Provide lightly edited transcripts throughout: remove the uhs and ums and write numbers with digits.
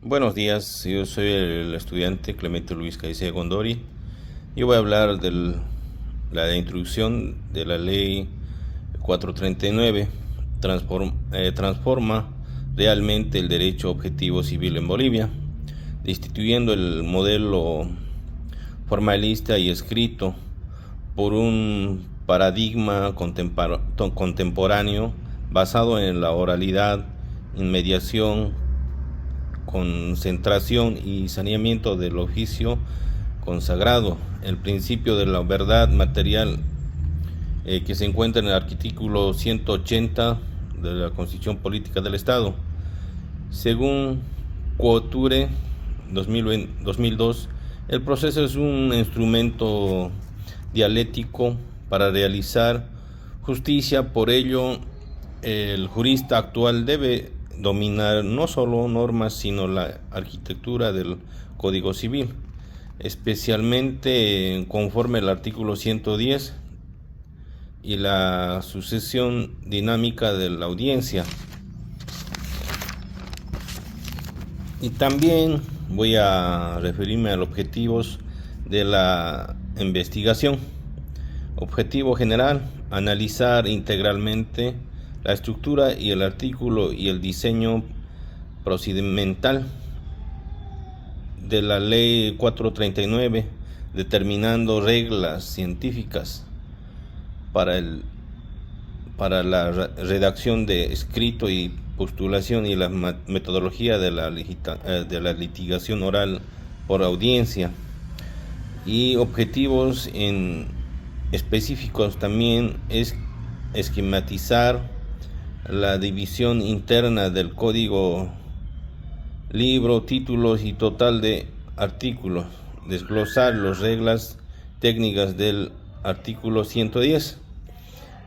Buenos días, yo soy el estudiante Clemente Luis Caicedo Gondori. Yo voy a hablar de la introducción de la ley 439. Transforma realmente el derecho objetivo civil en Bolivia, destituyendo el modelo formalista y escrito por un paradigma contemporáneo basado en la oralidad, inmediación, concentración y saneamiento del oficio consagrado, el principio de la verdad material que se encuentra en el artículo 180 de la Constitución Política del Estado. Según Couture 2002, el proceso es un instrumento dialéctico para realizar justicia. Por ello, el jurista actual debe dominar no solo normas, sino la arquitectura del Código Civil, especialmente conforme al artículo 110 y la sucesión dinámica de la audiencia. Y también voy a referirme a los objetivos de la investigación. Objetivo general: analizar integralmente la estructura y el artículo y el diseño procedimental de la ley 439, determinando reglas científicas para la redacción de escrito y postulación y la metodología de la litigación oral por audiencia. Y objetivos específicos también es esquematizar la división interna del código, libro, títulos y total de artículos, desglosar las reglas técnicas del artículo 110,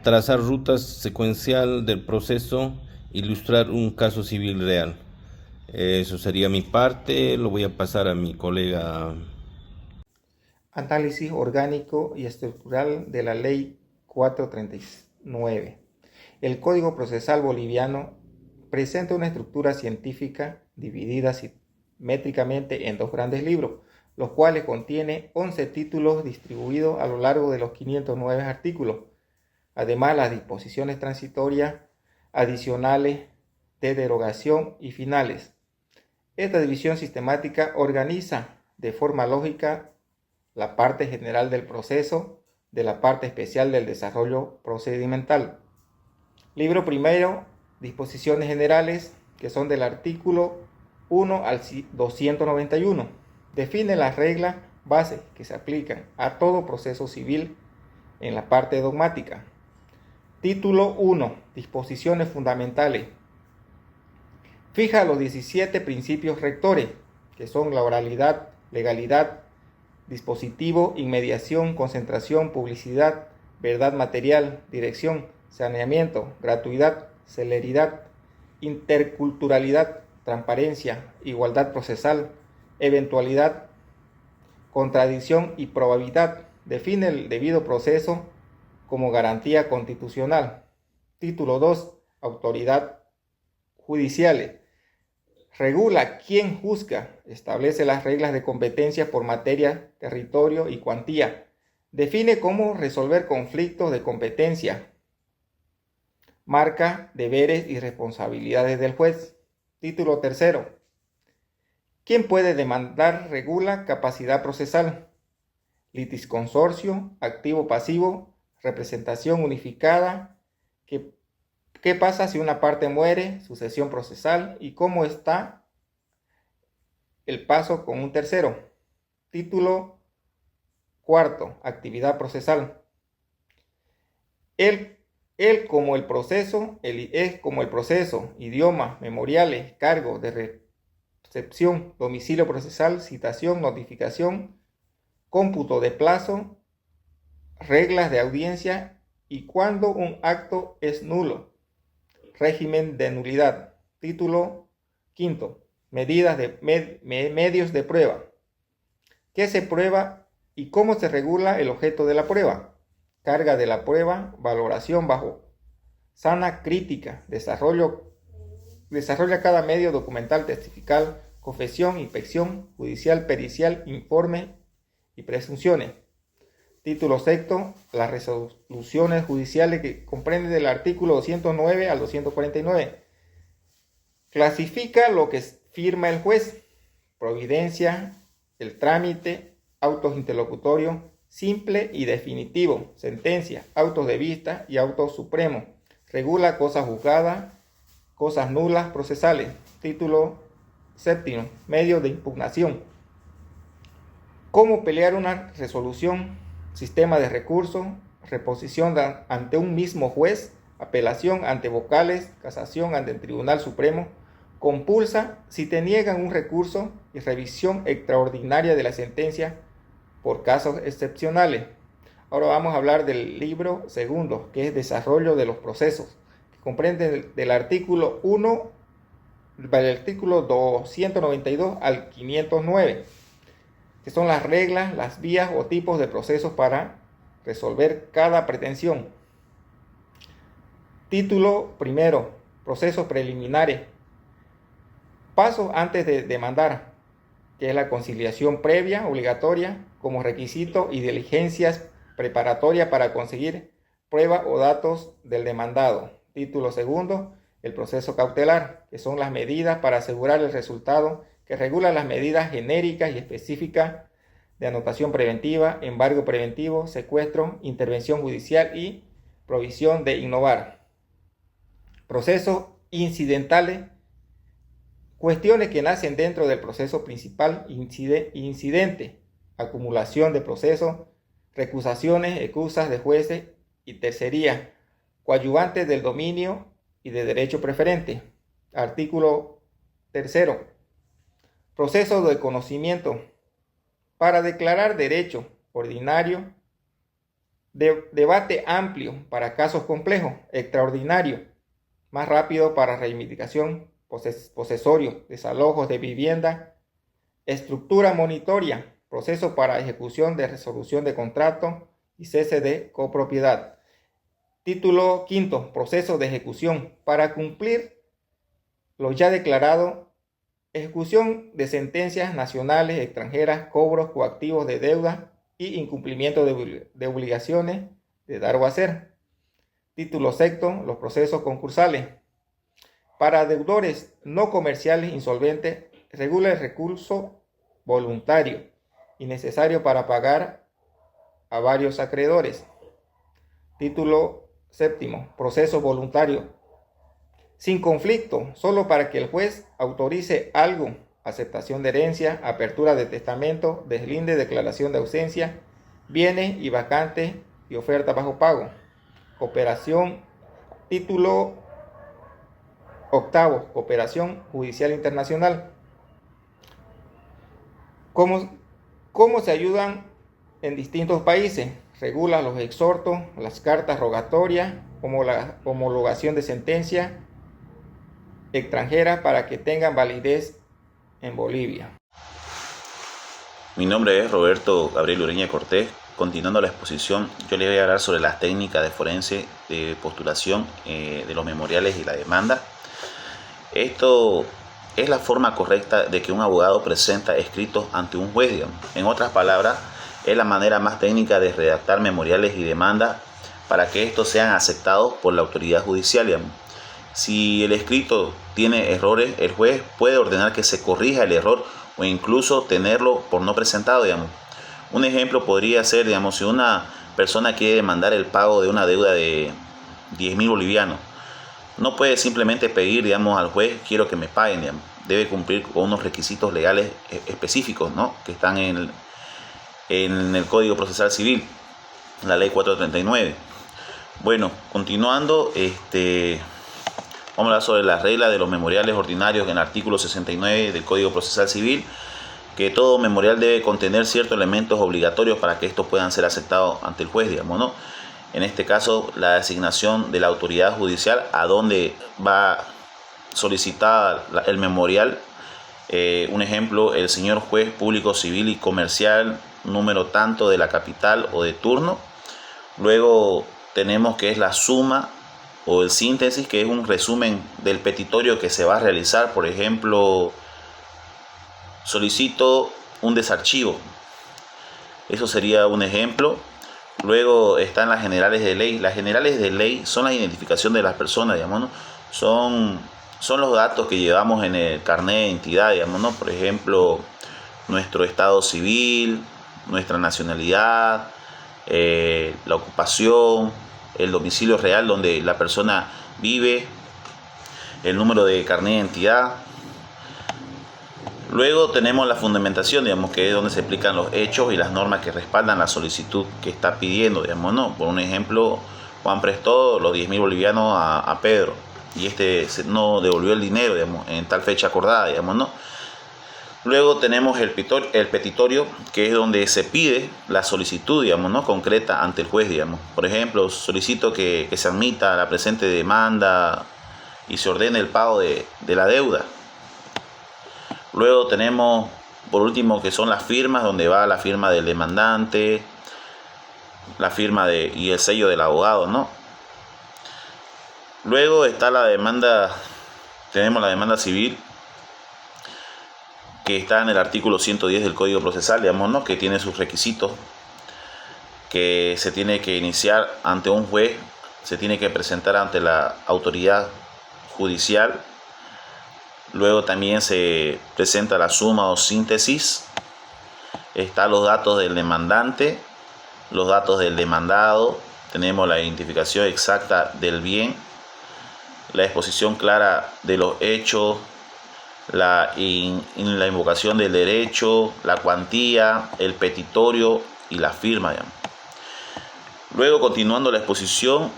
trazar rutas secuencial del proceso, ilustrar un caso civil real. Eso sería mi parte, lo voy a pasar a mi colega. Análisis orgánico y estructural de la Ley 439. El Código Procesal Boliviano presenta una estructura científica dividida simétricamente en dos grandes libros, los cuales contienen 11 títulos distribuidos a lo largo de los 509 artículos. Además, las disposiciones transitorias, adicionales, de derogación y finales. Esta división sistemática organiza de forma lógica la parte general del proceso de la parte especial del desarrollo procedimental. Libro primero, disposiciones generales, que son del artículo 1 al 291. Define las reglas bases que se aplican a todo proceso civil en la parte dogmática. Título 1, disposiciones fundamentales. Fija los 17 principios rectores, que son la oralidad, legalidad, dispositivo, inmediación, concentración, publicidad, verdad material, dirección, saneamiento, gratuidad, celeridad, interculturalidad, transparencia, igualdad procesal, eventualidad, contradicción y probabilidad. Define el debido proceso como garantía constitucional. Título 2. Autoridad judicial. Regula quién juzga, establece las reglas de competencia por materia, territorio y cuantía. Define cómo resolver conflictos de competencia. Marca deberes y responsabilidades del juez. Título 3. ¿Quién puede demandar? Regula capacidad procesal, litisconsorcio, activo-pasivo, representación unificada. ¿Qué pasa si una parte muere? Sucesión procesal y cómo está el paso con un tercero. Título 4. Actividad procesal. Él como el proceso, es como el proceso, idioma, memoriales, cargo de recepción, domicilio procesal, citación, notificación, cómputo de plazo, reglas de audiencia y cuando un acto es nulo. Régimen de nulidad. Título 5. Medidas de medios de prueba. ¿Qué se prueba y cómo se regula el objeto de la prueba? Carga de la prueba, valoración bajo sana crítica, desarrolla cada medio documental testifical confesión, inspección judicial, pericial, informe y presunciones. Título sexto, las resoluciones judiciales, que comprende del artículo 209 al 249. Clasifica lo que firma el juez, providencia, el trámite, autos interlocutorios, simple y definitivo, sentencia, autos de vista y autos supremos. Regula cosas juzgadas, cosas nulas procesales. Título séptimo, medios de impugnación. Cómo pelear una resolución, sistema de recursos, reposición ante un mismo juez, apelación ante vocales, casación ante el Tribunal Supremo, compulsa si te niegan un recurso y revisión extraordinaria de la sentencia por casos excepcionales. Ahora vamos a hablar del libro segundo, que es Desarrollo de los Procesos, que comprende del artículo 1, del artículo 292 al 509, que son las reglas, las vías o tipos de procesos para resolver cada pretensión. Título primero, procesos preliminares. Pasos antes de demandar, que es la conciliación previa obligatoria como requisito y diligencias preparatorias para conseguir prueba o datos del demandado. Título segundo, el proceso cautelar, que son las medidas para asegurar el resultado, que regula las medidas genéricas y específicas de anotación preventiva, embargo preventivo, secuestro, intervención judicial y provisión de innovar. Procesos incidentales, cuestiones que nacen dentro del proceso principal, incidente, acumulación de procesos, recusaciones, excusas de jueces y tercería, coadyuvantes del dominio y de derecho preferente. Artículo tercero, proceso de conocimiento. Para declarar derecho ordinario, debate amplio para casos complejos, extraordinario, más rápido para reivindicación, posesorio, desalojos de vivienda, estructura monitoria, proceso para ejecución de resolución de contrato y cese de copropiedad. Título quinto, proceso de ejecución. Para cumplir lo ya declarado, ejecución de sentencias nacionales, extranjeras, cobros coactivos de deuda y incumplimiento de obligaciones de dar o hacer. Título sexto, los procesos concursales. Para deudores no comerciales insolventes, regula el recurso voluntario y necesario para pagar a varios acreedores. Título séptimo, proceso voluntario. Sin conflicto, solo para que el juez autorice algo, aceptación de herencia, apertura de testamento, deslinde, declaración de ausencia, bienes y vacantes y oferta bajo pago. Cooperación, título octavo, cooperación judicial internacional. ¿Cómo se ayudan en distintos países? Regula los exhortos, las cartas rogatorias, como la homologación de sentencias extranjeras para que tengan validez en Bolivia. Mi nombre es Roberto Gabriel Ureña Cortés. Continuando la exposición, yo les voy a hablar sobre las técnicas de forense de postulación de los memoriales y la demanda. Esto es la forma correcta de que un abogado presenta escritos ante un juez, digamos. En otras palabras, es la manera más técnica de redactar memoriales y demandas para que estos sean aceptados por la autoridad judicial, digamos. Si el escrito tiene errores, el juez puede ordenar que se corrija el error o incluso tenerlo por no presentado, digamos. Un ejemplo podría ser, digamos, si una persona quiere demandar el pago de una deuda de 10.000 bolivianos, no puede simplemente pedir, digamos, al juez, quiero que me paguen, digamos. Debe cumplir con unos requisitos legales específicos, ¿no?, que están en el Código Procesal Civil, la Ley 439. Bueno, continuando, vamos a hablar sobre las reglas de los memoriales ordinarios en el artículo 69 del Código Procesal Civil, que todo memorial debe contener ciertos elementos obligatorios para que estos puedan ser aceptados ante el juez, digamos, ¿no? En este caso, la designación de la autoridad judicial a donde va solicitada el memorial. Un ejemplo, el señor juez público civil y comercial, número tanto de la capital o de turno. Luego tenemos que es la suma o el síntesis, que es un resumen del petitorio que se va a realizar. Por ejemplo, solicito un desarchivo. Eso sería un ejemplo. Luego están las generales de ley. Las generales de ley son la identificación de las personas, digamos, ¿no? Son los datos que llevamos en el carnet de identidad, digamos, ¿no? Por ejemplo, nuestro estado civil, nuestra nacionalidad, la ocupación, el domicilio real donde la persona vive, el número de carnet de identidad. Luego tenemos la fundamentación, digamos, que es donde se explican los hechos y las normas que respaldan la solicitud que está pidiendo, digamos, ¿no? Por un ejemplo, Juan prestó los 10.000 bolivianos a Pedro y no devolvió el dinero, digamos, en tal fecha acordada, digamos, ¿no? Luego tenemos el petitorio, que es donde se pide la solicitud, digamos, ¿no? Concreta ante el juez, digamos. Por ejemplo, solicito que se admita la presente demanda y se ordene el pago de la deuda. Luego tenemos, por último, que son las firmas, donde va la firma del demandante, la firma y el sello del abogado, ¿no? Luego está la demanda, tenemos la demanda civil, que está en el artículo 110 del Código Procesal, digamos, ¿no? Que tiene sus requisitos, que se tiene que iniciar ante un juez, se tiene que presentar ante la autoridad judicial. Luego también se presenta la suma o síntesis. Están los datos del demandante, los datos del demandado. Tenemos la identificación exacta del bien, la exposición clara de los hechos, la invocación del derecho, la cuantía, el petitorio y la firma, digamos. Luego, continuando la exposición,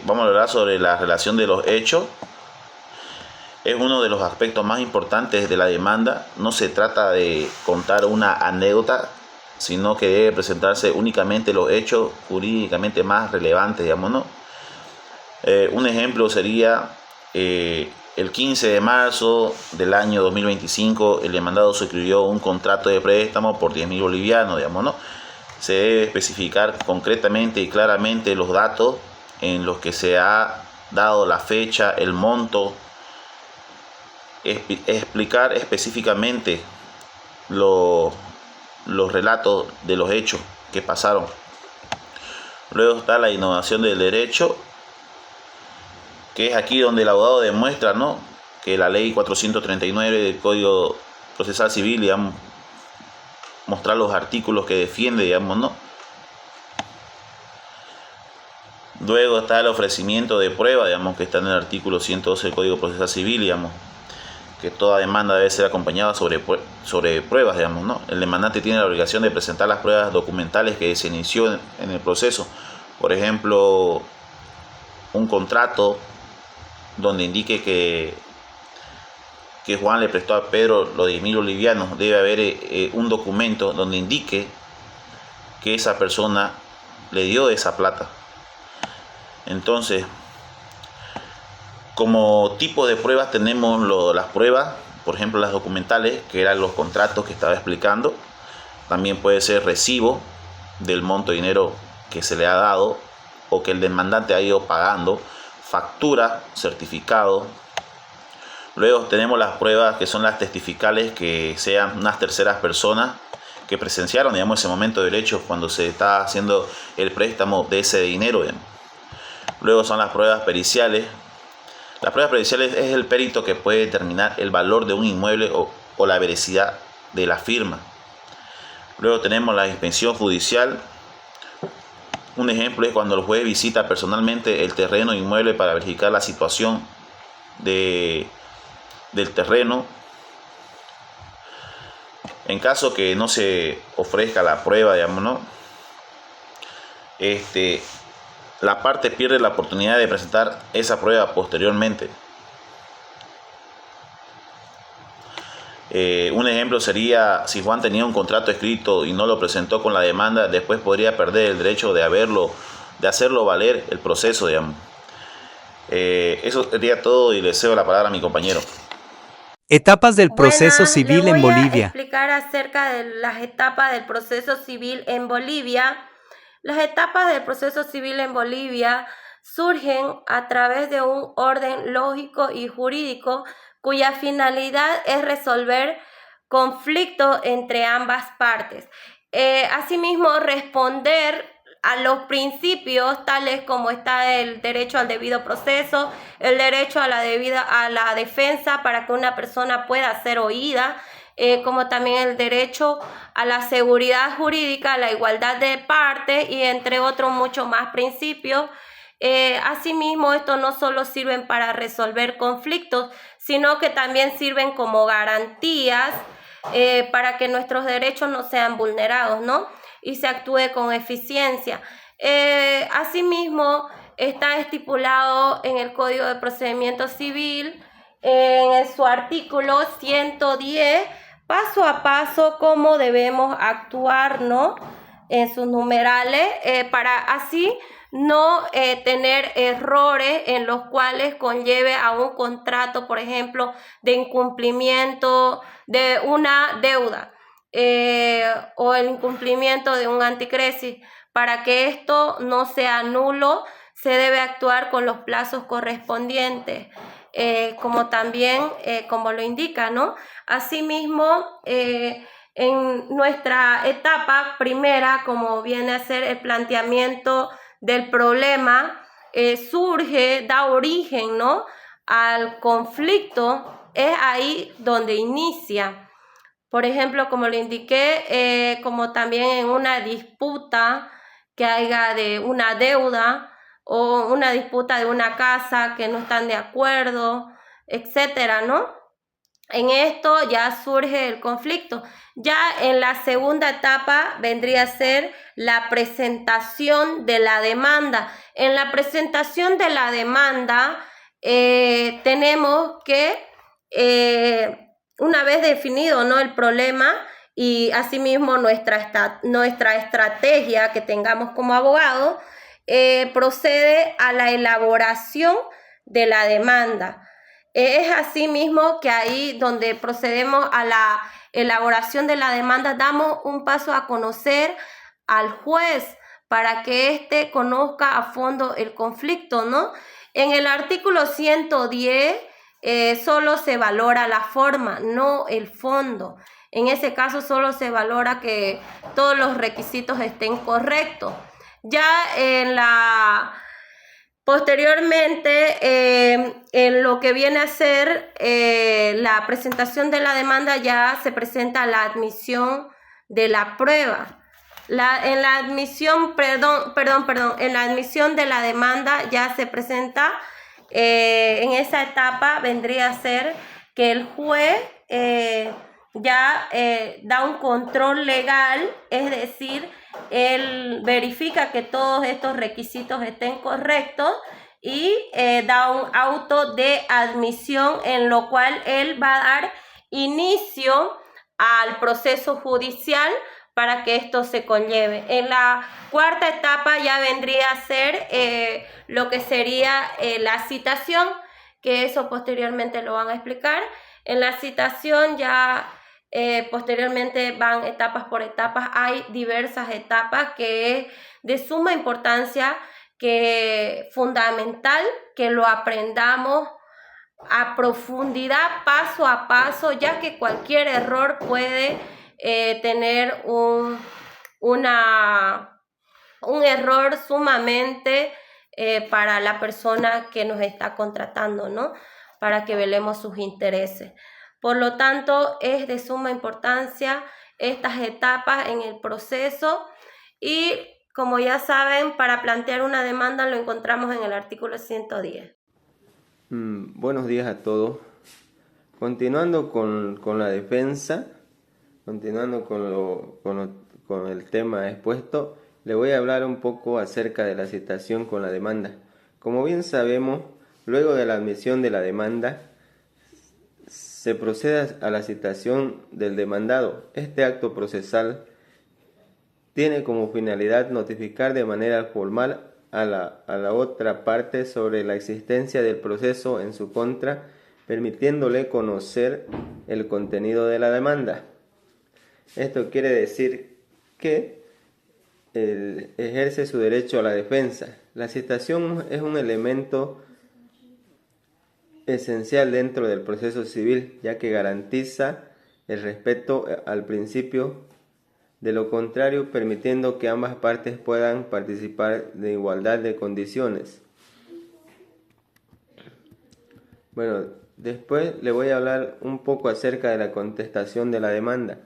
vamos a hablar sobre la relación de los hechos. Es uno de los aspectos más importantes de la demanda. No se trata de contar una anécdota, sino que debe presentarse únicamente los hechos jurídicamente más relevantes, digamos, ¿no? Un ejemplo sería el 15 de marzo del año 2025, el demandado suscribió un contrato de préstamo por 10.000 bolivianos, digamos, ¿no? Se debe especificar concretamente y claramente los datos en los que se ha dado la fecha, el monto, explicar específicamente los relatos de los hechos que pasaron. Luego está la innovación del derecho, que es aquí donde el abogado demuestra, ¿no?, que la ley 439 del Código Procesal Civil, digamos, mostrar los artículos que defiende, digamos, ¿no? Luego está el ofrecimiento de prueba, digamos, que está en el artículo 112 del Código Procesal Civil, digamos, que toda demanda debe ser acompañada sobre pruebas, digamos, ¿no? El demandante tiene la obligación de presentar las pruebas documentales que se inició en el proceso. Por ejemplo, un contrato donde indique que Juan le prestó a Pedro los 10.000 bolivianos. Debe haber un documento donde indique que esa persona le dio esa plata. Entonces, como tipo de pruebas tenemos las pruebas, por ejemplo las documentales, que eran los contratos que estaba explicando. También puede ser recibo del monto de dinero que se le ha dado o que el demandante ha ido pagando, factura, certificado. Luego tenemos las pruebas que son las testificales, que sean unas terceras personas que presenciaron, digamos, ese momento del hecho cuando se está haciendo el préstamo de ese dinero, digamos. Luego son las pruebas periciales. Las pruebas periciales es el perito que puede determinar el valor de un inmueble o la veracidad de la firma. Luego tenemos la inspección judicial. Un ejemplo es cuando el juez visita personalmente el terreno inmueble para verificar la situación del terreno. En caso que no se ofrezca la prueba, digamos, ¿no?, la parte pierde la oportunidad de presentar esa prueba posteriormente. Un ejemplo sería si Juan tenía un contrato escrito y no lo presentó con la demanda, después podría perder el derecho de hacerlo valer el proceso, digamos. Eso sería todo y le cedo la palabra a mi compañero. Etapas del proceso civil en Bolivia. Voy a explicar acerca de las etapas del proceso civil en Bolivia. Las etapas del proceso civil en Bolivia surgen a través de un orden lógico y jurídico cuya finalidad es resolver conflictos entre ambas partes. Asimismo, responder a los principios tales como está el derecho al debido proceso, el derecho a la defensa para que una persona pueda ser oída, como también el derecho a la seguridad jurídica, a la igualdad de partes y entre otros muchos más principios. Asimismo, estos no solo sirven para resolver conflictos, sino que también sirven como garantías para que nuestros derechos no sean vulnerados, ¿no? Y se actúe con eficiencia. Asimismo, está estipulado en el Código de Procedimiento Civil, en su artículo 110, paso a paso cómo debemos actuar, ¿no? En sus numerales, para así no tener errores en los cuales conlleve a un contrato, por ejemplo, de incumplimiento de una deuda. O el incumplimiento de un anticresis. Para que esto no sea nulo, se debe actuar con los plazos correspondientes, como también, como lo indica, ¿no? Asimismo, en nuestra etapa primera, como viene a ser el planteamiento del problema, da origen, ¿no?, al conflicto, es ahí donde inicia. Por ejemplo, como lo indiqué, como también en una disputa que haya de una deuda o una disputa de una casa que no están de acuerdo, etcétera, ¿no? En esto ya surge el conflicto. Ya en la segunda etapa vendría a ser la presentación de la demanda. En la presentación de la demanda tenemos que una vez definido, ¿no?, el problema y asimismo nuestra estrategia que tengamos como abogado, procede a la elaboración de la demanda. Es asimismo que ahí donde procedemos a la elaboración de la demanda, damos un paso a conocer al juez para que éste conozca a fondo el conflicto, ¿no? En el artículo 110 solo se valora la forma, no el fondo. En ese caso solo se valora que todos los requisitos estén correctos. Ya posteriormente, en lo que viene a ser la presentación de la demanda, ya se presenta la admisión de la prueba. En la admisión de la demanda ya se presenta, en esa etapa vendría a ser que el juez da un control legal, es decir, él verifica que todos estos requisitos estén correctos y da un auto de admisión en lo cual él va a dar inicio al proceso judicial para que esto se conlleve. En la cuarta etapa ya vendría a ser lo que sería la citación, que eso posteriormente lo van a explicar. En la citación ya posteriormente van etapas por etapas. Hay diversas etapas que es de suma importancia, que fundamental que lo aprendamos a profundidad, paso a paso, ya que cualquier error puede tener un error sumamente para la persona que nos está contratando, ¿no?, para que velemos sus intereses. Por lo tanto, es de suma importancia estas etapas en el proceso y, como ya saben, para plantear una demanda lo encontramos en el artículo 110. Buenos días a todos. Continuando con la defensa, continuando con el tema expuesto, le voy a hablar un poco acerca de la citación con la demanda. Como bien sabemos, luego de la admisión de la demanda, se procede a la citación del demandado. Este acto procesal tiene como finalidad notificar de manera formal a la otra parte sobre la existencia del proceso en su contra, permitiéndole conocer el contenido de la demanda. Esto quiere decir que ejerce su derecho a la defensa. La citación es un elemento esencial dentro del proceso civil, ya que garantiza el respeto al principio, de lo contrario permitiendo que ambas partes puedan participar de igualdad de condiciones. Bueno, después le voy a hablar un poco acerca de la contestación de la demanda.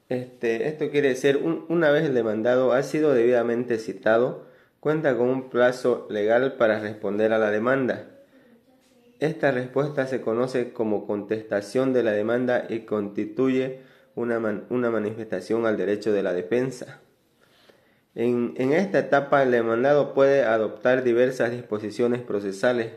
Esto quiere decir, una vez el demandado ha sido debidamente citado, cuenta con un plazo legal para responder a la demanda. Esta respuesta se conoce como contestación de la demanda y constituye una manifestación al derecho de la defensa. En esta etapa el demandado puede adoptar diversas disposiciones procesales,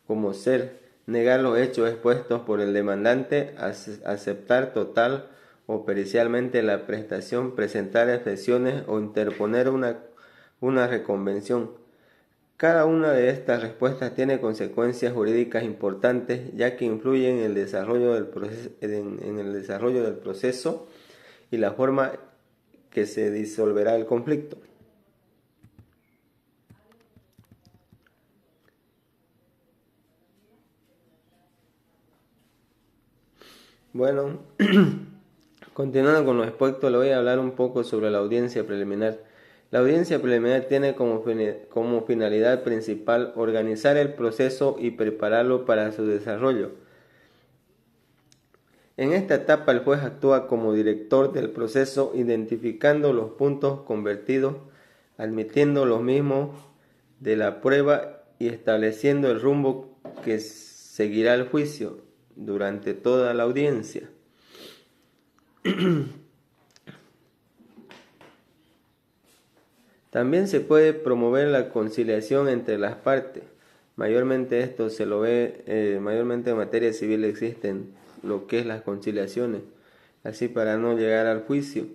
como ser negar los hechos expuestos por el demandante, aceptar total o pericialmente la prestación, presentar excepciones o interponer una reconvención. Cada una de estas respuestas tiene consecuencias jurídicas importantes, ya que influyen en el desarrollo del proceso y la forma que se disolverá el conflicto. Bueno, continuando con lo expuesto, le voy a hablar un poco sobre la audiencia preliminar. La audiencia preliminar tiene como finalidad principal organizar el proceso y prepararlo para su desarrollo. En esta etapa el juez actúa como director del proceso, identificando los puntos convertidos, admitiendo los mismos de la prueba y estableciendo el rumbo que seguirá el juicio durante toda la audiencia. También se puede promover la conciliación entre las partes. Mayormente esto se lo ve, mayormente en materia civil existen lo que es las conciliaciones, así para no llegar al juicio.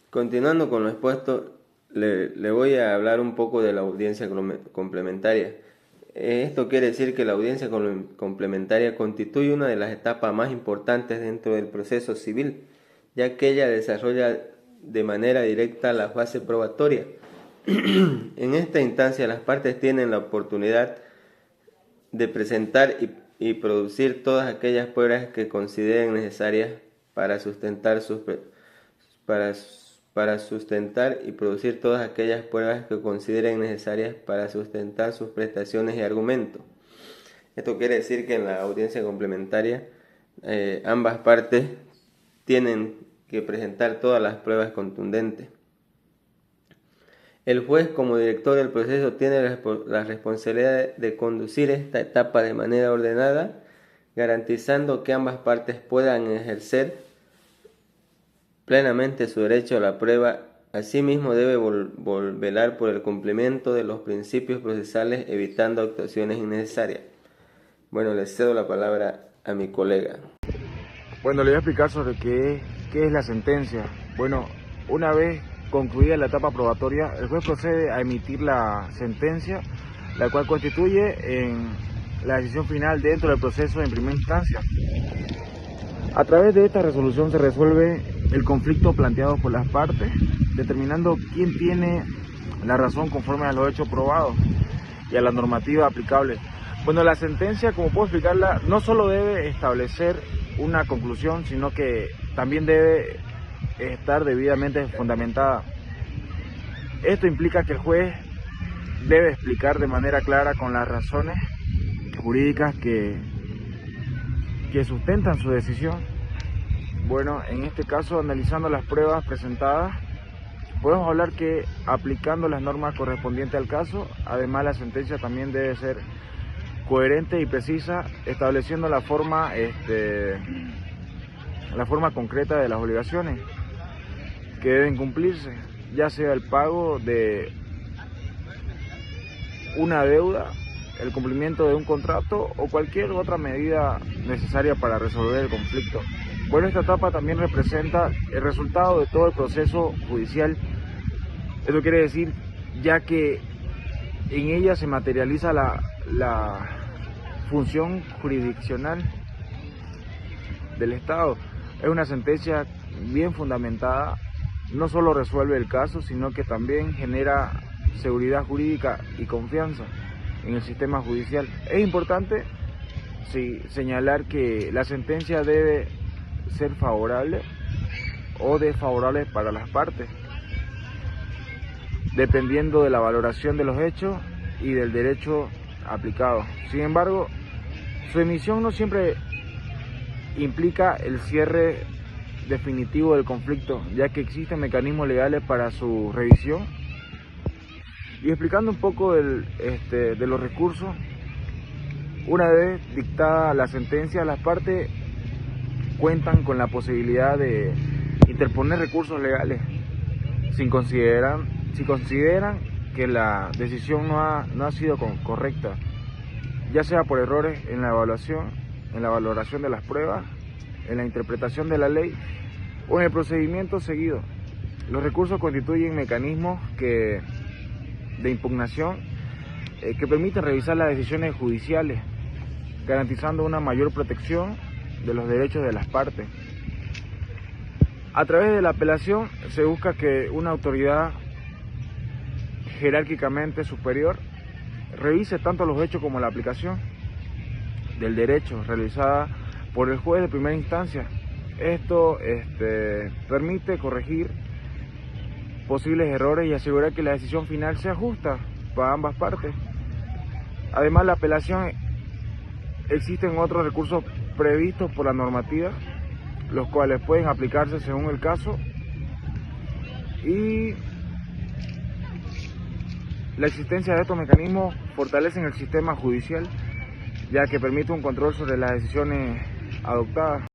Continuando con lo expuesto, le voy a hablar un poco de la audiencia complementaria. Esto quiere decir que la audiencia complementaria constituye una de las etapas más importantes dentro del proceso civil, ya que ella desarrolla de manera directa la fase probatoria. En esta instancia las partes tienen la oportunidad de presentar y producir todas aquellas pruebas que consideren necesarias para sustentar sus prestaciones y argumentos. Esto quiere decir que en la audiencia complementaria ambas partes tienen que presentar todas las pruebas contundentes. El juez, como director del proceso, tiene la responsabilidad de conducir esta etapa de manera ordenada, garantizando que ambas partes puedan ejercer plenamente su derecho a la prueba. Asimismo, debe velar por el cumplimiento de los principios procesales, evitando actuaciones innecesarias. Bueno, le cedo la palabra a mi colega. Bueno, le voy a explicar sobre qué es la sentencia. Bueno, una vez concluida la etapa probatoria, el juez procede a emitir la sentencia, la cual constituye en la decisión final dentro del proceso en primera instancia. A través de esta resolución se resuelve el conflicto planteado por las partes, determinando quién tiene la razón conforme a los hechos probados y a la normativa aplicable. Bueno, la sentencia, como puedo explicarla, no solo debe establecer una conclusión, sino que también debe estar debidamente fundamentada. Esto implica que el juez debe explicar de manera clara con las razones jurídicas que sustentan su decisión. Bueno, en este caso, analizando las pruebas presentadas, podemos hablar que aplicando las normas correspondientes al caso, además la sentencia también debe ser coherente y precisa, estableciendo la forma concreta de las obligaciones que deben cumplirse, ya sea el pago de una deuda, el cumplimiento de un contrato o cualquier otra medida necesaria para resolver el conflicto. Bueno, esta etapa también representa el resultado de todo el proceso judicial. Eso quiere decir, ya que en ella se materializa la función jurisdiccional del Estado. Es una sentencia bien fundamentada, no solo resuelve el caso, sino que también genera seguridad jurídica y confianza en el sistema judicial. Es importante señalar que la sentencia debe ser favorable o desfavorable para las partes, dependiendo de la valoración de los hechos y del derecho aplicado. Sin embargo, su emisión no siempre implica el cierre definitivo del conflicto, ya que existen mecanismos legales para su revisión. Y explicando un poco de los recursos, una vez dictada la sentencia, las partes cuentan con la posibilidad de interponer recursos legales si consideran que la decisión no ha sido correcta, ya sea por errores en la evaluación, en la valoración de las pruebas, en la interpretación de la ley o en el procedimiento seguido. Los recursos constituyen mecanismos de impugnación que permiten revisar las decisiones judiciales, garantizando una mayor protección de los derechos de las partes. A través de la apelación se busca que una autoridad jerárquicamente superior revise tanto los hechos como la aplicación del derecho realizada por el juez de primera instancia. Esto permite corregir posibles errores y asegurar que la decisión final sea justa para ambas partes. Además, la apelación, existen otros recursos previstos por la normativa, los cuales pueden aplicarse según el caso, y la existencia de estos mecanismos fortalecen el sistema judicial, ya que permite un control sobre las decisiones adoptadas.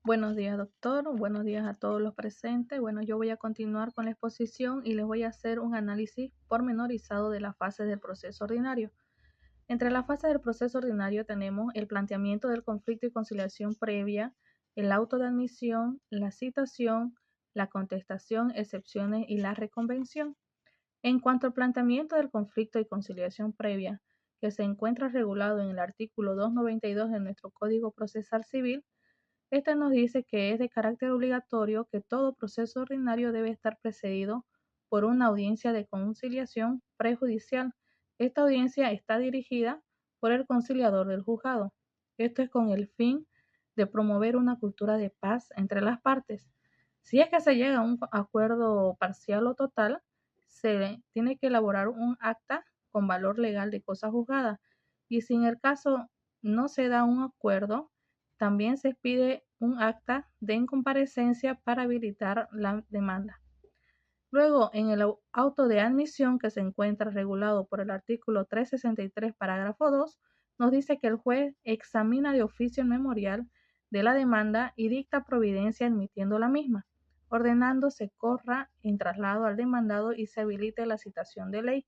Buenos días, doctor. Buenos días a todos los presentes. Bueno, yo voy a continuar con la exposición y les voy a hacer un análisis pormenorizado de las fases del proceso ordinario. Entre las fases del proceso ordinario tenemos el planteamiento del conflicto y conciliación previa, el auto de admisión, la citación, la contestación, excepciones y la reconvención. En cuanto al planteamiento del conflicto y conciliación previa, que se encuentra regulado en el artículo 292 de nuestro Código Procesal Civil, este nos dice que es de carácter obligatorio que todo proceso ordinario debe estar precedido por una audiencia de conciliación prejudicial. Esta audiencia está dirigida por el conciliador del juzgado. Esto es con el fin de promover una cultura de paz entre las partes. Si es que se llega a un acuerdo parcial o total, se tiene que elaborar un acta con valor legal de cosa juzgada. Y si en el caso no se da un acuerdo, también se pide un acta de incomparecencia para habilitar la demanda. Luego, en el auto de admisión, que se encuentra regulado por el artículo 363, parágrafo 2, nos dice que el juez examina de oficio el memorial de la demanda y dicta providencia admitiendo la misma, ordenando se corra en traslado al demandado y se habilite la citación de ley.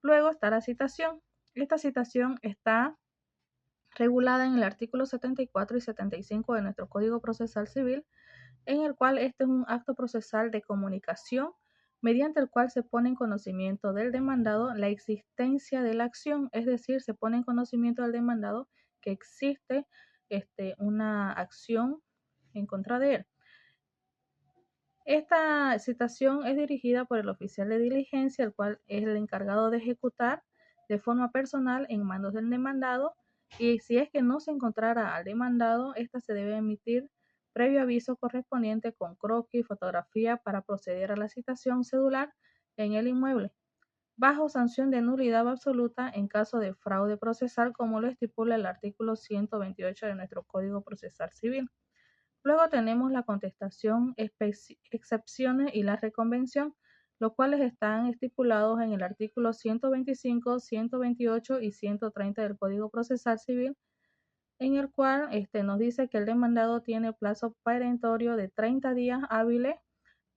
Luego está la citación. Esta citación está regulada en el artículo 74 y 75 de nuestro Código Procesal Civil, en el cual este es un acto procesal de comunicación mediante el cual se pone en conocimiento del demandado la existencia de la acción, es decir, se pone en conocimiento del demandado que existe una acción en contra de él. Esta citación es dirigida por el oficial de diligencia, el cual es el encargado de ejecutar de forma personal en manos del demandado, y si es que no se encontrara al demandado, esta se debe emitir previo aviso correspondiente con croquis y fotografía para proceder a la citación cedular en el inmueble, bajo sanción de nulidad absoluta en caso de fraude procesal, como lo estipula el artículo 128 de nuestro Código Procesal Civil. Luego tenemos la contestación, excepciones y la reconvención, los cuales están estipulados en el artículo 125, 128 y 130 del Código Procesal Civil, en el cual nos dice que el demandado tiene plazo perentorio de 30 días hábiles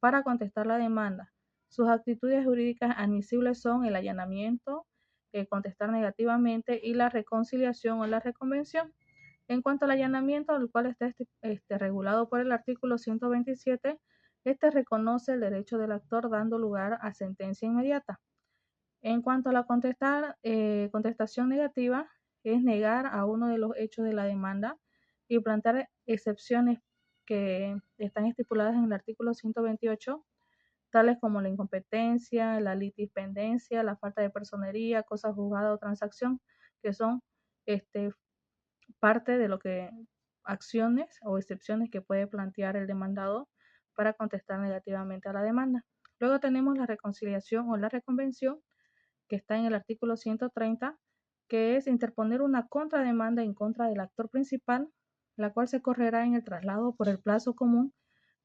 para contestar la demanda. Sus actitudes jurídicas admisibles son el allanamiento, contestar negativamente y la reconciliación o la reconvención. En cuanto al allanamiento, el cual está regulado por el artículo 127, reconoce el derecho del actor dando lugar a sentencia inmediata. En cuanto a la contestación negativa, es negar a uno de los hechos de la demanda y plantear excepciones que están estipuladas en el artículo 128, tales como la incompetencia, la litispendencia, la falta de personería, cosa juzgada o transacción, que son parte de lo que acciones o excepciones que puede plantear el demandado para contestar negativamente a la demanda. Luego tenemos la reconciliación o la reconvención, que está en el artículo 130, que es interponer una contrademanda en contra del actor principal, la cual se correrá en el traslado por el plazo común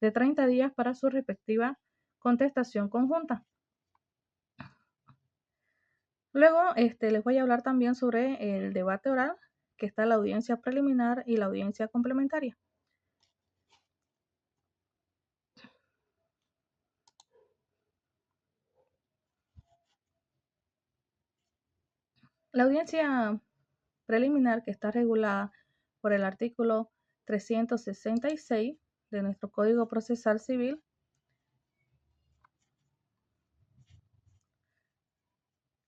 de 30 días para su respectiva contestación conjunta. Luego les voy a hablar también sobre el debate oral, que está la audiencia preliminar y la audiencia complementaria. La audiencia preliminar, que está regulada por el artículo 366 de nuestro Código Procesal Civil,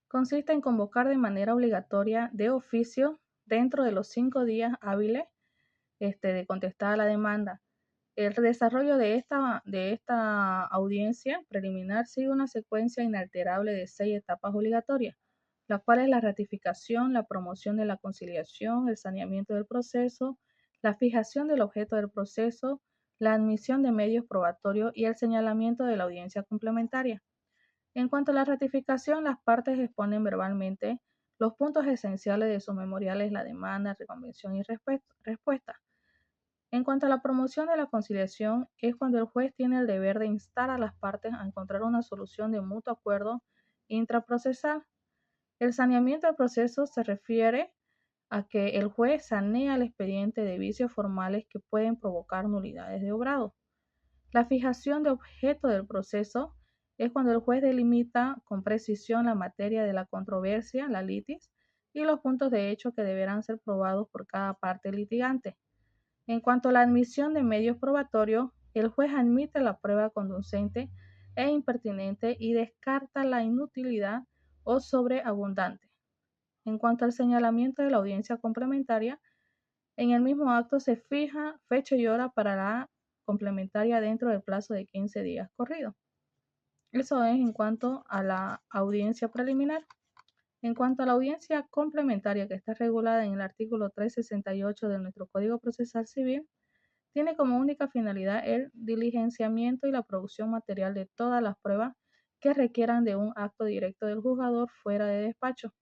consiste en convocar de manera obligatoria de oficio dentro de los 5 días hábiles de contestar la demanda. El desarrollo de esta audiencia preliminar sigue una secuencia inalterable de 6 etapas obligatorias, la cual es la ratificación, la promoción de la conciliación, el saneamiento del proceso, la fijación del objeto del proceso, la admisión de medios probatorios y el señalamiento de la audiencia complementaria. En cuanto a la ratificación, las partes exponen verbalmente los puntos esenciales de sus memoriales, la demanda, reconvención y respuesta. En cuanto a la promoción de la conciliación, es cuando el juez tiene el deber de instar a las partes a encontrar una solución de mutuo acuerdo intraprocesal. El saneamiento del proceso se refiere a que el juez sanea el expediente de vicios formales que pueden provocar nulidades de obrado. La fijación de objeto del proceso es cuando el juez delimita con precisión la materia de la controversia, la litis, y los puntos de hecho que deberán ser probados por cada parte litigante. En cuanto a la admisión de medios probatorios, el juez admite la prueba conducente e impertinente y descarta la inutilidad o sobreabundante. En cuanto al señalamiento de la audiencia complementaria, en el mismo acto se fija fecha y hora para la complementaria dentro del plazo de 15 días corridos. Eso es en cuanto a la audiencia preliminar. En cuanto a la audiencia complementaria, que está regulada en el artículo 368 de nuestro Código Procesal Civil, tiene como única finalidad el diligenciamiento y la producción material de todas las pruebas que requieran de un acto directo del juzgador fuera de despacho.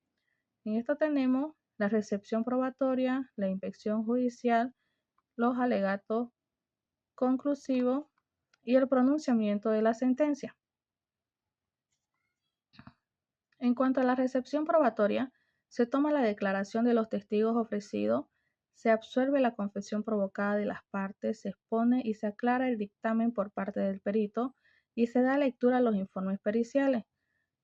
En esto tenemos la recepción probatoria, la inspección judicial, los alegatos conclusivos y el pronunciamiento de la sentencia. En cuanto a la recepción probatoria, se toma la declaración de los testigos ofrecidos, se absuelve la confesión provocada de las partes, se expone y se aclara el dictamen por parte del perito y se da lectura a los informes periciales.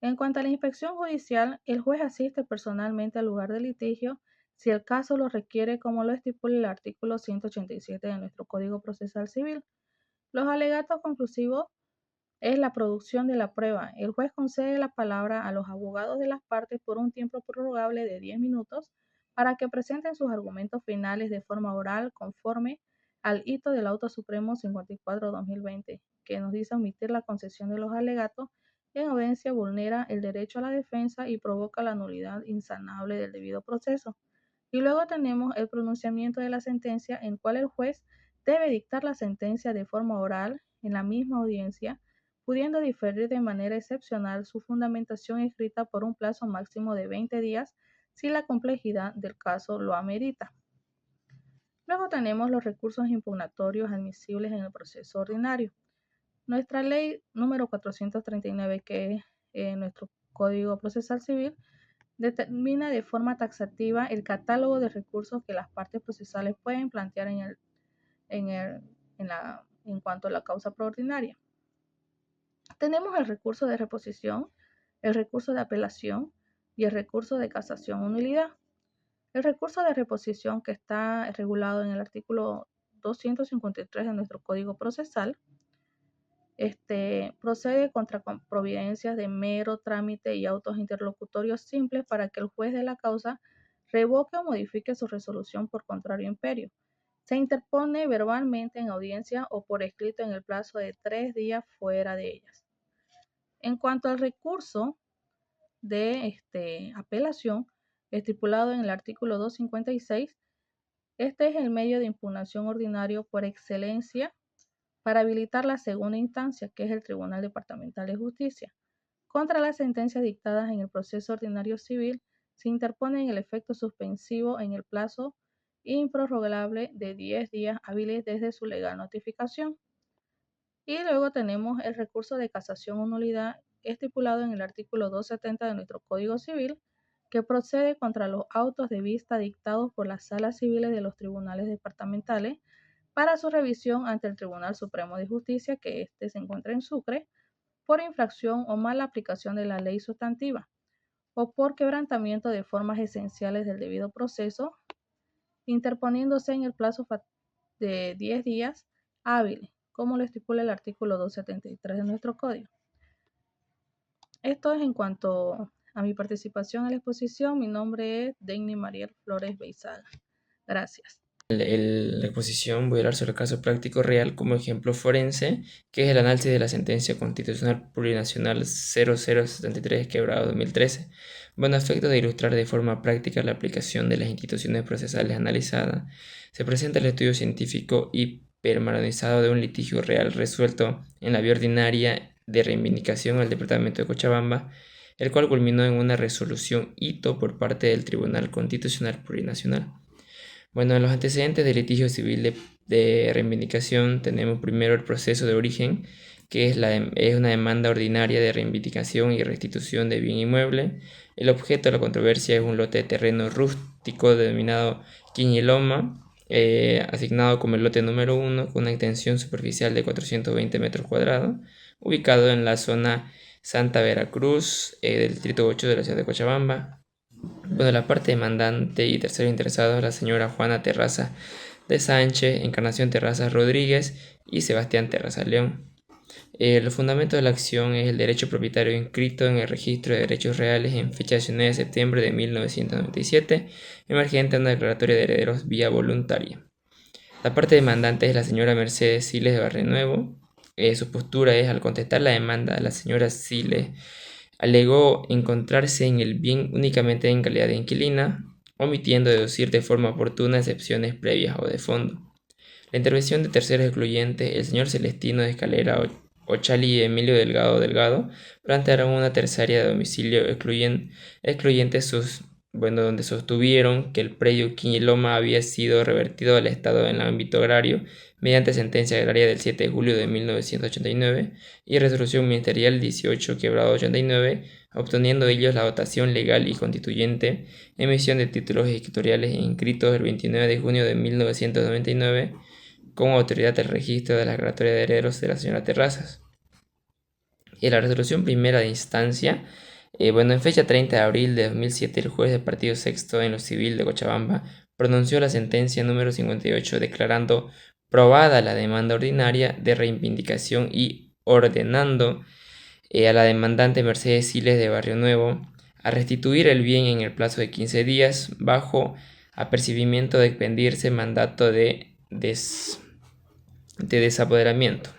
En cuanto a la inspección judicial, el juez asiste personalmente al lugar del litigio si el caso lo requiere, como lo estipula el artículo 187 de nuestro Código Procesal Civil. Los alegatos conclusivos es la producción de la prueba. El juez concede la palabra a los abogados de las partes por un tiempo prorrogable de 10 minutos para que presenten sus argumentos finales de forma oral conforme al hito del Auto Supremo 54-2020, que nos dice omitir la concesión de los alegatos en audiencia vulnera el derecho a la defensa y provoca la nulidad insanable del debido proceso. Y luego tenemos el pronunciamiento de la sentencia, en cual el juez debe dictar la sentencia de forma oral en la misma audiencia, pudiendo diferir de manera excepcional su fundamentación escrita por un plazo máximo de 20 días si la complejidad del caso lo amerita. Luego tenemos los recursos impugnatorios admisibles en el proceso ordinario. Nuestra ley número 439, que es nuestro Código Procesal Civil, determina de forma taxativa el catálogo de recursos que las partes procesales pueden plantear en cuanto a la causa preordinaria. Tenemos el recurso de reposición, el recurso de apelación y el recurso de casación o nulidad. El recurso de reposición, que está regulado en el artículo 253 de nuestro Código Procesal, procede contra providencias de mero trámite y autos interlocutorios simples para que el juez de la causa revoque o modifique su resolución por contrario imperio. se interpone verbalmente en audiencia o por escrito en el plazo de 3 días fuera de ellas. En cuanto al recurso de apelación estipulado en el artículo 256, este es el medio de impugnación ordinario por excelencia para habilitar la segunda instancia, que es el Tribunal Departamental de Justicia. Contra las sentencias dictadas en el proceso ordinario civil, se interpone en el efecto suspensivo en el plazo improrrogable de 10 días hábiles desde su legal notificación. Y luego tenemos el recurso de casación o nulidad estipulado en el artículo 270 de nuestro Código Civil, que procede contra los autos de vista dictados por las salas civiles de los tribunales departamentales para su revisión ante el Tribunal Supremo de Justicia, que se encuentra en Sucre, por infracción o mala aplicación de la ley sustantiva, o por quebrantamiento de formas esenciales del debido proceso, interponiéndose en el plazo de 10 días hábiles, como lo estipula el artículo 273 de nuestro Código. Esto es en cuanto a mi participación en la exposición. Mi nombre es Denny Mariel Flores Beizaga. Gracias. La exposición voy a hablar sobre el caso práctico real como ejemplo forense, que es el análisis de la sentencia constitucional plurinacional 0073/2013. Bueno, a efectos de ilustrar de forma práctica la aplicación de las instituciones procesales analizadas, se presenta el estudio científico y permanentizado de un litigio real resuelto en la vía ordinaria de reivindicación al departamento de Cochabamba, el cual culminó en una resolución hito por parte del Tribunal Constitucional Plurinacional. Bueno, en los antecedentes del litigio civil de reivindicación tenemos primero el proceso de origen, que es una demanda ordinaria de reivindicación y restitución de bien inmueble. El objeto de la controversia es un lote de terreno rústico denominado Quiñiloma, asignado como el lote número 1, con una extensión superficial de 420 metros cuadrados, ubicado en la zona Santa Veracruz, del distrito 8 de la ciudad de Cochabamba. Bueno, la parte demandante y tercero interesado, la señora Juana Terraza de Sánchez, Encarnación Terraza Rodríguez y Sebastián Terraza León. El fundamento de la acción es el derecho propietario inscrito en el registro de derechos reales en fecha 19 de septiembre de 1997, emergente de una declaratoria de herederos vía voluntaria. La parte demandante es la señora Mercedes Siles de Barrio Nuevo. Su postura es, al contestar la demanda, la señora Siles alegó encontrarse en el bien únicamente en calidad de inquilina, omitiendo deducir de forma oportuna excepciones previas o de fondo. La intervención de terceros excluyentes, el señor Celestino de Escalera Ochali y Emilio Delgado, plantearon una terciaria de domicilio excluyente donde sostuvieron que el predio Quiñiloma había sido revertido al Estado en el ámbito agrario mediante sentencia agraria del 7 de julio de 1989 y resolución ministerial 18/89, obteniendo ellos la dotación legal y constituyente, emisión de títulos escritoriales inscritos el 29 de junio de 1999 con autoridad del registro de la declaratoria de herederos de la señora Terrazas. Y la resolución primera de instancia, en fecha 30 de abril de 2007, el juez del partido sexto en lo civil de Cochabamba pronunció la sentencia número 58 declarando probada la demanda ordinaria de reivindicación y ordenando a la demandante Mercedes Siles de Barrio Nuevo a restituir el bien en el plazo de 15 días bajo apercibimiento de expedirse mandato de desapoderamiento.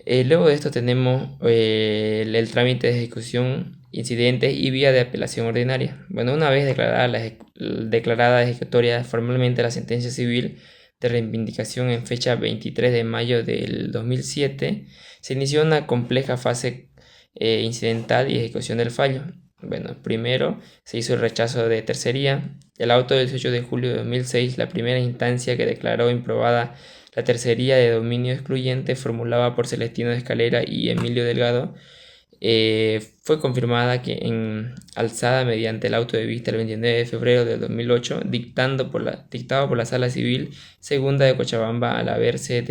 Luego de esto tenemos el trámite de ejecución, incidentes y vía de apelación ordinaria. Una vez declarada ejecutoria formalmente la sentencia civil de reivindicación en fecha 23 de mayo del 2007, se inició una compleja fase incidental y ejecución del fallo. Primero se hizo el rechazo de tercería. El auto del 18 de julio de 2006, la primera instancia que declaró improbada la tercería de dominio excluyente formulada por Celestino de Escalera y Emilio Delgado, fue confirmada alzada mediante el auto de vista el 29 de febrero del 2008, dictado por la Sala Civil Segunda de Cochabamba al haberse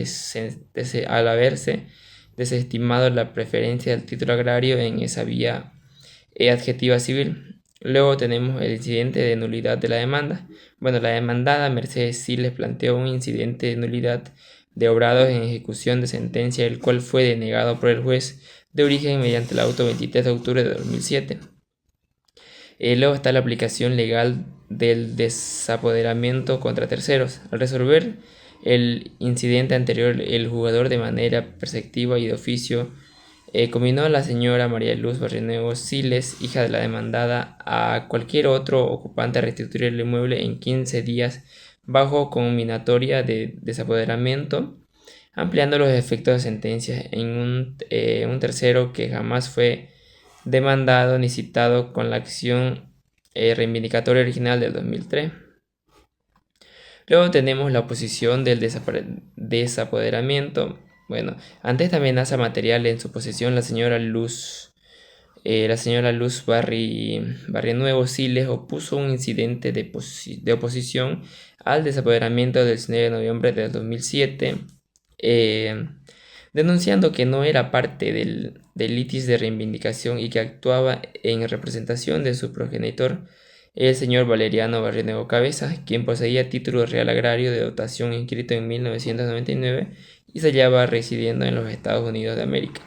desestimado la preferencia del título agrario en esa vía adjetiva civil. Luego tenemos el incidente de nulidad de la demanda. La demandada Mercedes Siles planteó un incidente de nulidad de obrados en ejecución de sentencia, el cual fue denegado por el juez de origen mediante el auto 23 de octubre de 2007. Luego está la aplicación legal del desapoderamiento contra terceros. Al resolver el incidente anterior, el jugador de manera perceptiva y de oficio combinó a la señora María Luz Barrionuevo Siles, hija de la demandada, a cualquier otro ocupante a restituir el inmueble en 15 días bajo combinatoria de desapoderamiento, ampliando los efectos de sentencia en un tercero que jamás fue demandado ni citado con la acción reivindicatoria original del 2003. Luego tenemos la oposición del desapoderamiento. Bueno, ante esta amenaza material en su posesión, la señora Luz Barrionuevo Siles opuso un incidente de oposición al desapoderamiento del 19 de noviembre del 2007, denunciando que no era parte del litis de reivindicación y que actuaba en representación de su progenitor, el señor Valeriano Barrionuevo Cabezas, quien poseía título real agrario de dotación inscrito en 1999 y se hallaba residiendo en los Estados Unidos de América.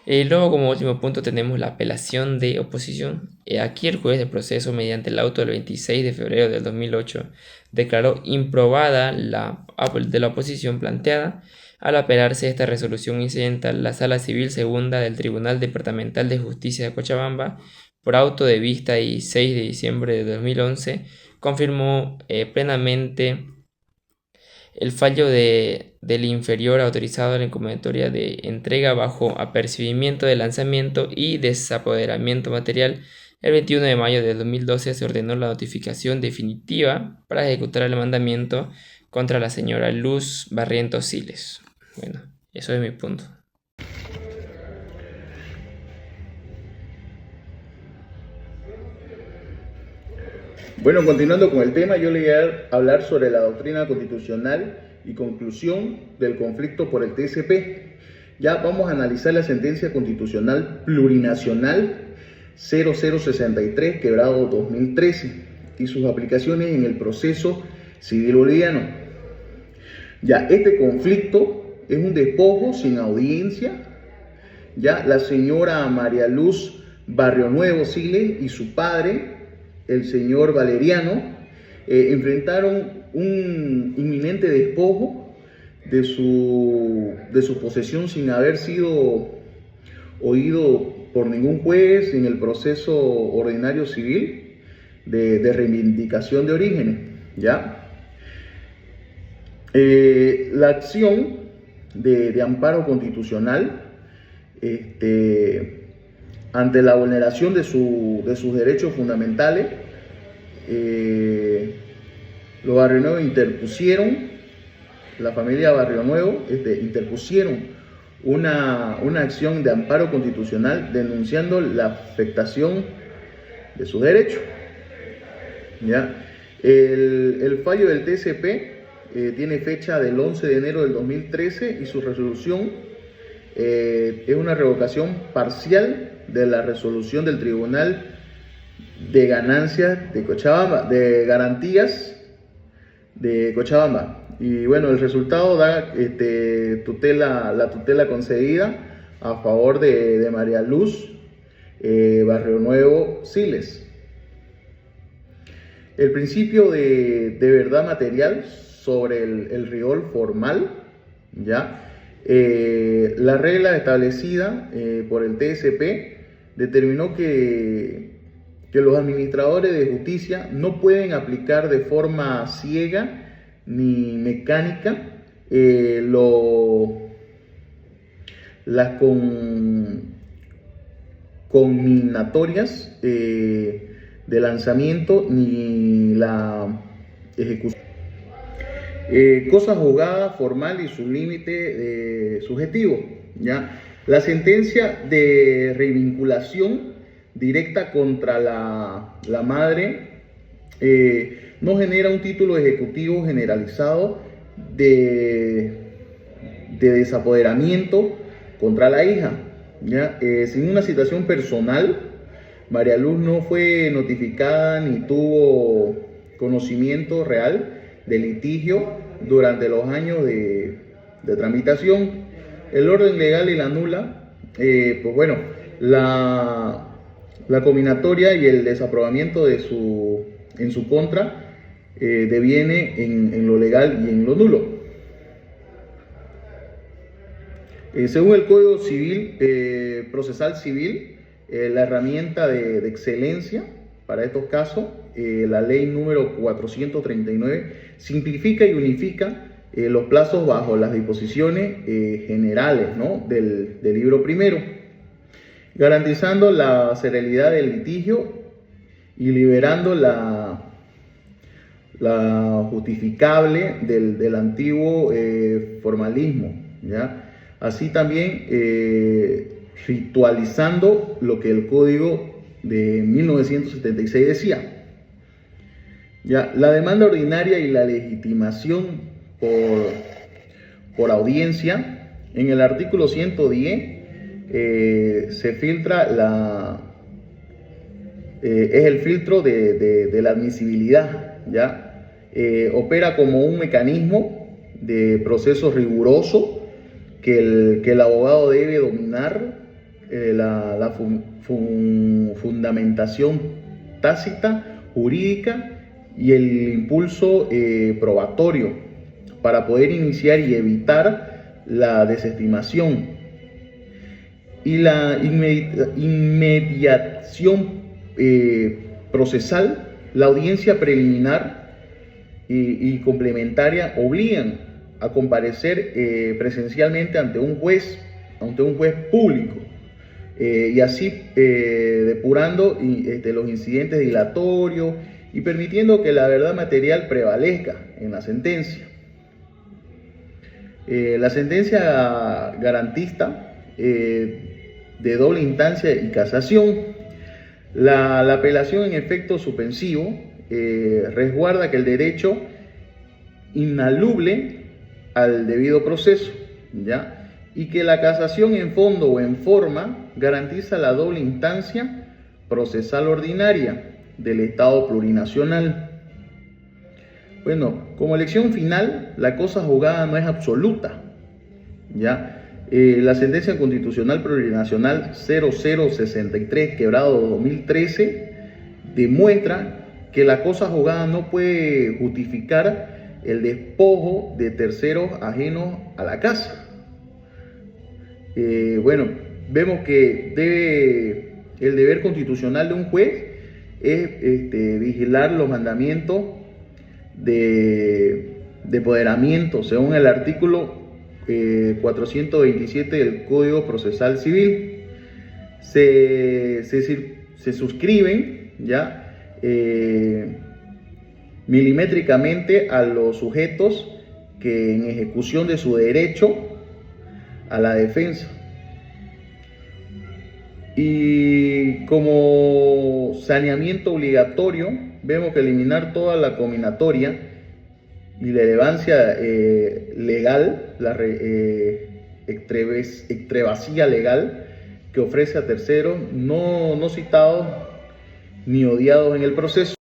Luego, como último punto, tenemos la apelación de oposición. Aquí el juez de proceso, mediante el auto del 26 de febrero del 2008, declaró improbada la de la oposición planteada. Al apelarse esta resolución incidental, la Sala Civil Segunda del Tribunal Departamental de Justicia de Cochabamba, por auto de vista y 6 de diciembre de 2011, confirmó plenamente el fallo del inferior autorizado a la encomendatoria de entrega bajo apercibimiento de lanzamiento y desapoderamiento material. El 21 de mayo de 2012 se ordenó la notificación definitiva para ejecutar el mandamiento contra la señora Luz Barrientos Siles. Bueno, eso es mi punto. Bueno, continuando con el tema, yo le voy a hablar sobre la doctrina constitucional y conclusión del conflicto por el TSP. Ya vamos a analizar la sentencia constitucional plurinacional 0063, quebrado 2013, y sus aplicaciones en el proceso civil boliviano. Ya, este conflicto es un despojo sin audiencia. Ya, la señora María Luz Barrionuevo Siles y su padre, el señor Valeriano, enfrentaron un inminente despojo de su posesión sin haber sido oído por ningún juez en el proceso ordinario civil de reivindicación de orígenes. ¿Ya? La acción de amparo constitucional ante la vulneración de sus derechos fundamentales, los Barrionuevo interpusieron, la familia Barrionuevo interpusieron una acción de amparo constitucional denunciando la afectación de sus derechos. ¿Ya? El fallo del TSP tiene fecha del 11 de enero del 2013 y su resolución es una revocación parcial de la resolución del Tribunal de Ganancias de Cochabamba, de Garantías de Cochabamba. Y bueno, el resultado da la tutela concedida a favor de María Luz Barrionuevo Siles. El principio de verdad material sobre el rigor formal, ¿ya? La regla establecida por el TSP determinó que los administradores de justicia no pueden aplicar de forma ciega ni mecánica las conminatorias de lanzamiento ni la ejecución. Cosa juzgada formal y su límite subjetivo. ¿Ya? La sentencia de revinculación directa contra la madre no genera un título ejecutivo generalizado de desapoderamiento contra la hija. ¿Ya? Sin una situación personal, María Luz no fue notificada ni tuvo conocimiento real del litigio durante los años de tramitación. El orden legal y la nula, pues bueno, la la combinatoria y el desaprobamiento en su contra deviene en lo legal y en lo nulo. Según el Código Civil, Procesal Civil, la herramienta de excelencia para estos casos, la ley número 439, simplifica y unifica los plazos bajo las disposiciones generales, ¿no?, del libro primero, garantizando la celeridad del litigio y liberando la justificable del antiguo formalismo, ¿ya? Así también ritualizando lo que el Código de 1976 decía. Ya, la demanda ordinaria y la legitimación por audiencia, en el artículo 110 se filtra es el filtro de la admisibilidad, ¿ya? Opera como un mecanismo de proceso riguroso que el abogado debe dominar la fundamentación tácita, jurídica y el impulso probatorio para poder iniciar y evitar la desestimación y la inmediación procesal. La audiencia preliminar y complementaria obligan a comparecer presencialmente ante un juez público, y así depurando los incidentes dilatorios y permitiendo que la verdad material prevalezca en la sentencia. La sentencia garantista de doble instancia y casación. La apelación en efecto suspensivo resguarda que el derecho inaluble al debido proceso, ¿ya? Y que la casación en fondo o en forma garantiza la doble instancia procesal ordinaria del Estado plurinacional. Bueno, como elección final, la cosa juzgada no es absoluta, ¿ya? La sentencia constitucional plurinacional 0063/2013 demuestra que la cosa juzgada no puede justificar el despojo de terceros ajenos a la casa. Bueno, vemos que el deber constitucional de un juez es vigilar los mandamientos de apoderamiento, según el artículo 427 del Código Procesal Civil. Se suscriben, ¿ya?, milimétricamente a los sujetos que en ejecución de su derecho a la defensa. Y como saneamiento obligatorio, vemos que eliminar toda la combinatoria y la relevancia legal, la extravasía legal que ofrece a terceros no citados ni odiados en el proceso.